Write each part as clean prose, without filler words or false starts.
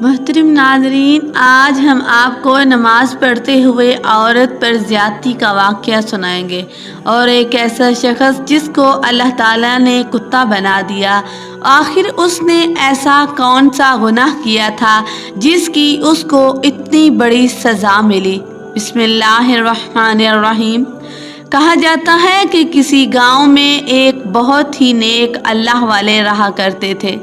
محترم ناظرین، آج ہم آپ کو نماز پڑھتے ہوئے عورت پر زیادتی کا واقعہ سنائیں گے، اور ایک ایسا شخص جس کو اللہ تعالیٰ نے کتا بنا دیا، آخر اس نے ایسا کون سا گناہ کیا تھا جس کی اس کو اتنی بڑی سزا ملی۔ بسم اللہ الرحمن الرحیم۔ کہا جاتا ہے کہ کسی گاؤں میں ایک بہت ہی نیک اللہ والے رہا کرتے تھے۔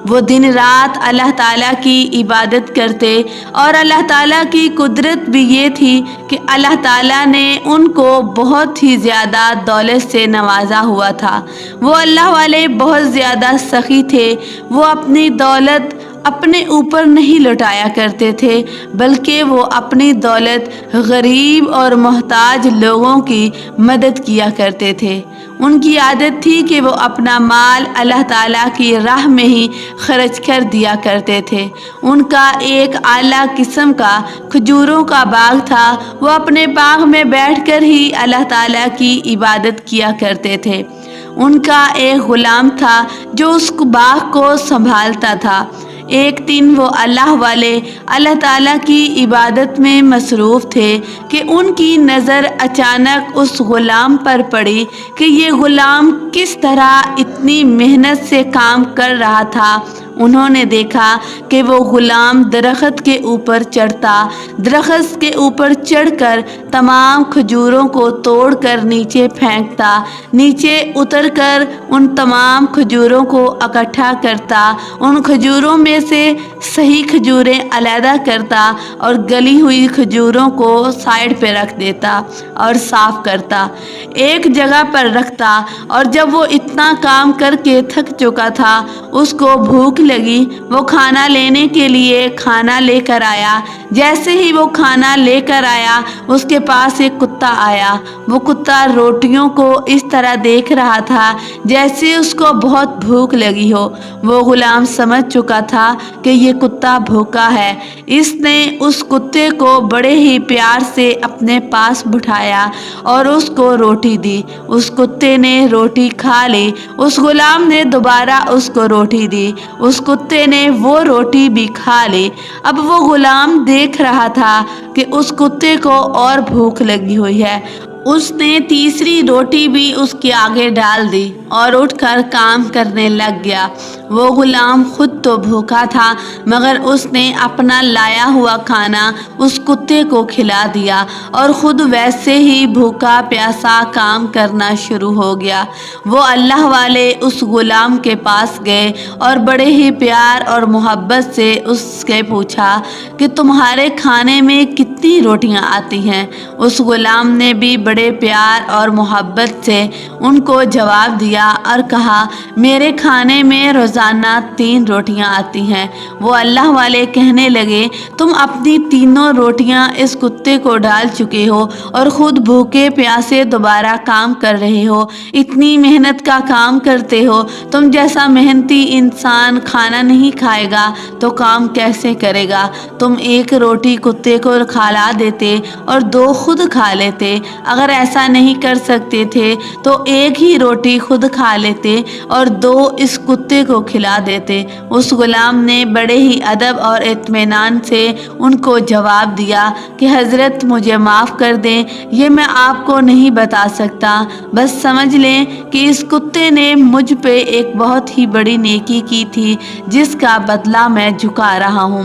وہ دن رات اللہ تعالیٰ کی عبادت کرتے، اور اللہ تعالیٰ کی قدرت بھی یہ تھی کہ اللہ تعالیٰ نے ان کو بہت ہی زیادہ دولت سے نوازا ہوا تھا۔ وہ اللہ والے بہت زیادہ سخی تھے۔ وہ اپنی دولت اپنے اوپر نہیں لٹایا کرتے تھے، بلکہ وہ اپنی دولت غریب اور محتاج لوگوں کی مدد کیا کرتے تھے۔ ان کی عادت تھی کہ وہ اپنا مال اللہ تعالیٰ کی راہ میں ہی خرچ کر دیا کرتے تھے۔ ان کا ایک اعلیٰ قسم کا کھجوروں کا باغ تھا۔ وہ اپنے باغ میں بیٹھ کر ہی اللہ تعالیٰ کی عبادت کیا کرتے تھے۔ ان کا ایک غلام تھا جو اس باغ کو سنبھالتا تھا۔ ایک دن وہ اللہ والے اللہ تعالیٰ کی عبادت میں مصروف تھے کہ ان کی نظر اچانک اس غلام پر پڑی کہ یہ غلام کس طرح اتنی محنت سے کام کر رہا تھا۔ انہوں نے دیکھا کہ وہ غلام درخت کے اوپر چڑھتا، درخت کے اوپر چڑھ کر تمام کھجوروں کو توڑ کر نیچے پھینکتا، نیچے اتر کر ان تمام کھجوروں کو اکٹھا کرتا، ان کھجوروں میں سے صحیح کھجوریں علیحدہ کرتا اور گلی ہوئی کھجوروں کو سائڈ پہ رکھ دیتا اور صاف کرتا، ایک جگہ پر رکھتا۔ اور جب وہ اتنا کام کر کے تھک چکا تھا، اس کو بھوک لگی، وہ کھانا لینے کے لیے کھانا لے کر آیا۔ جیسے ہی وہ کھانا لے کر آیا، اس کے پاس ایک کتا آیا۔ وہ کتا روٹیوں کو اس طرح دیکھ رہا تھا جیسے اس کو بہت بھوک لگی ہو۔ وہ غلام سمجھ چکا تھا کہ یہ کتا بھوکا ہے۔ اس نے اس کتے کو بڑے ہی پیار سے اپنے پاس بٹھایا اور اس کو روٹی دی۔ اس کتے نے روٹی کھا لی۔ اس غلام نے دوبارہ اس کو روٹی دی۔ اس کتے نے وہ روٹی بھی کھا لی۔ اب وہ غلام دیکھ رہا تھا کہ اس کتے کو اور بھوک لگی ہوئی ہے۔ اس نے تیسری روٹی بھی اس کے آگے ڈال دی اور اٹھ کر کام کرنے لگ گیا۔ وہ غلام خود تو بھوکا تھا، مگر اس نے اپنا لایا ہوا کھانا اس کتے کو کھلا دیا اور خود ویسے ہی بھوکا پیاسا کام کرنا شروع ہو گیا۔ وہ اللہ والے اس غلام کے پاس گئے اور بڑے ہی پیار اور محبت سے اس سے پوچھا کہ تمہارے کھانے میں کتنی روٹیاں آتی ہیں؟ اس غلام نے بھی بڑے پیار اور محبت سے ان کو جواب دیا اور کہا، میرے کھانے میں روزانہ 3 روٹیاں آتی ہیں۔ وہ اللہ والے کہنے لگے، تم اپنی تینوں روٹیاں اس کتے کو ڈال چکے ہو اور خود بھوکے پیاسے دوبارہ کام کر رہے ہو، اتنی محنت کا کام کرتے ہو۔ تم جیسا محنتی انسان کھانا نہیں کھائے گا تو کام کیسے کرے گا؟ تم 1 روٹی کتے کو کھلا دیتے اور 2 خود کھا لیتے۔ اگر ایسا نہیں کر سکتے تھے تو 1 ہی روٹی خود کھا لیتے اور 2 اس کتے کو کھلا دیتے۔ اس غلام نے بڑے ہی ادب اور اطمینان سے ان کو جواب دیا کہ حضرت مجھے معاف کر دیں، یہ میں آپ کو نہیں بتا سکتا، بس سمجھ لیں کہ اس کتے نے مجھ پہ ایک بہت ہی بڑی نیکی کی تھی جس کا بدلہ میں چکا رہا ہوں۔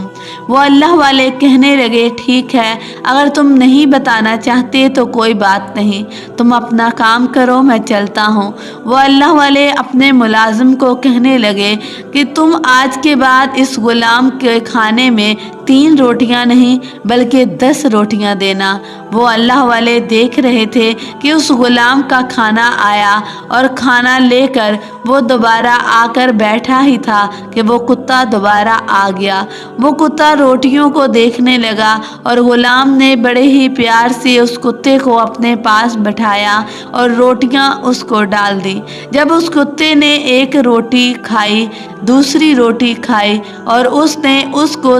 وہ اللہ والے کہنے لگے، ٹھیک ہے، اگر تم نہیں بتانا چاہتے تو کوئی بات نہیں، تم اپنا کام کرو، میں چلتا ہوں۔ وہ اللہ والے اپنے ملازم کو کہنے لگے کہ تم آج کے بعد اس غلام کے کھانے میں 3 روٹیاں نہیں بلکہ 10 روٹیاں دینا۔ وہ اللہ والے دیکھ رہے تھے کہ اس غلام کا کھانا آیا اور کھانا لے کر وہ دوبارہ آ کر بیٹھا ہی تھا کہ وہ کتا دوبارہ آ گیا۔ وہ کتا روٹیوں کو دیکھنے لگا اور غلام نے بڑے ہی پیار سے اس کتے کو اپنے پاس بٹھایا اور روٹیاں اس کو ڈال دی۔ جب اس کتے نے 1 روٹی کھائی، دوسری روٹی کھائی اور اس نے اس کو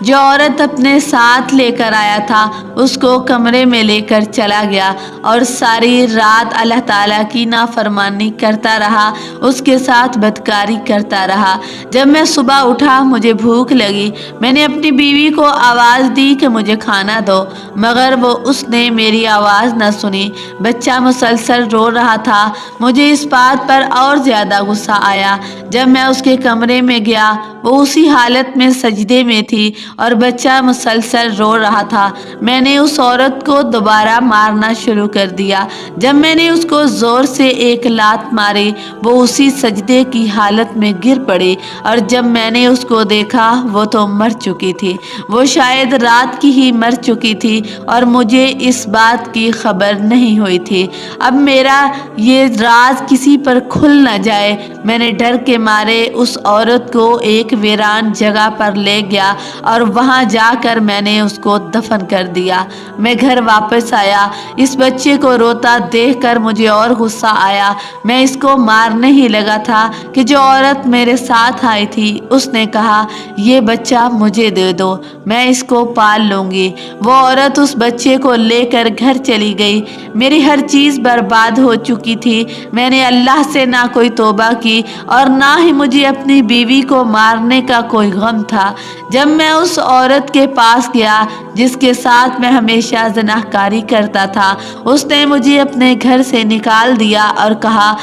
جو عورت اپنے ساتھ لے کر آیا تھا اس کو کمرے میں لے کر چلا گیا اور ساری رات اللہ تعالیٰ کی نافرمانی کرتا رہا، اس کے ساتھ بدکاری کرتا رہا۔ جب میں صبح اٹھا مجھے بھوک لگی، میں نے اپنی بیوی کو آواز دی کہ مجھے کھانا دو، مگر اس نے میری آواز نہ سنی۔ بچہ مسلسل رو رہا تھا۔ مجھے اس بات پر اور زیادہ غصہ آیا۔ جب میں اس کے کمرے میں گیا وہ اسی حالت میں سجدے میں تھی اور بچہ مسلسل رو رہا تھا۔ میں نے اس عورت کو دوبارہ مارنا شروع کر دیا۔ جب میں نے اس کو زور سے ایک لات ماری وہ اسی سجدے کی حالت میں گر پڑی اور جب میں نے اس کو دیکھا وہ تو مر چکی تھی۔ وہ شاید رات کی ہی مر چکی تھی اور مجھے اس بات کی خبر نہیں ہوئی تھی۔ اب میرا یہ راز کسی پر کھل نہ جائے، میں نے ڈر کے مارے اس عورت کو ایک ویران جگہ پر لے گیا اور وہاں جا کر میں نے اس کو دفن کر دیا۔ میں گھر واپس آیا، اس بچے کو روتا دیکھ کر مجھے اور غصہ آیا۔ میں اس کو مارنے ہی لگا تھا کہ جو عورت میرے ساتھ آئی تھی اس نے کہا یہ بچہ مجھے دے دو، میں اس کو پال لوں گی۔ وہ عورت اس بچے کو لے کر گھر چلی گئی۔ میری ہر چیز برباد ہو چکی تھی۔ میں نے اللہ سے نہ کوئی توبہ کی اور نہ ہی مجھے اپنی بیوی کو مارنے کا کوئی غم تھا۔ جب میں اس عورت کے پاس گیا جس کے ساتھ میں ہمیشہ زناکاری کرتا تھا، اس نے مجھے اپنے گھر سے نکال دیا اور کہا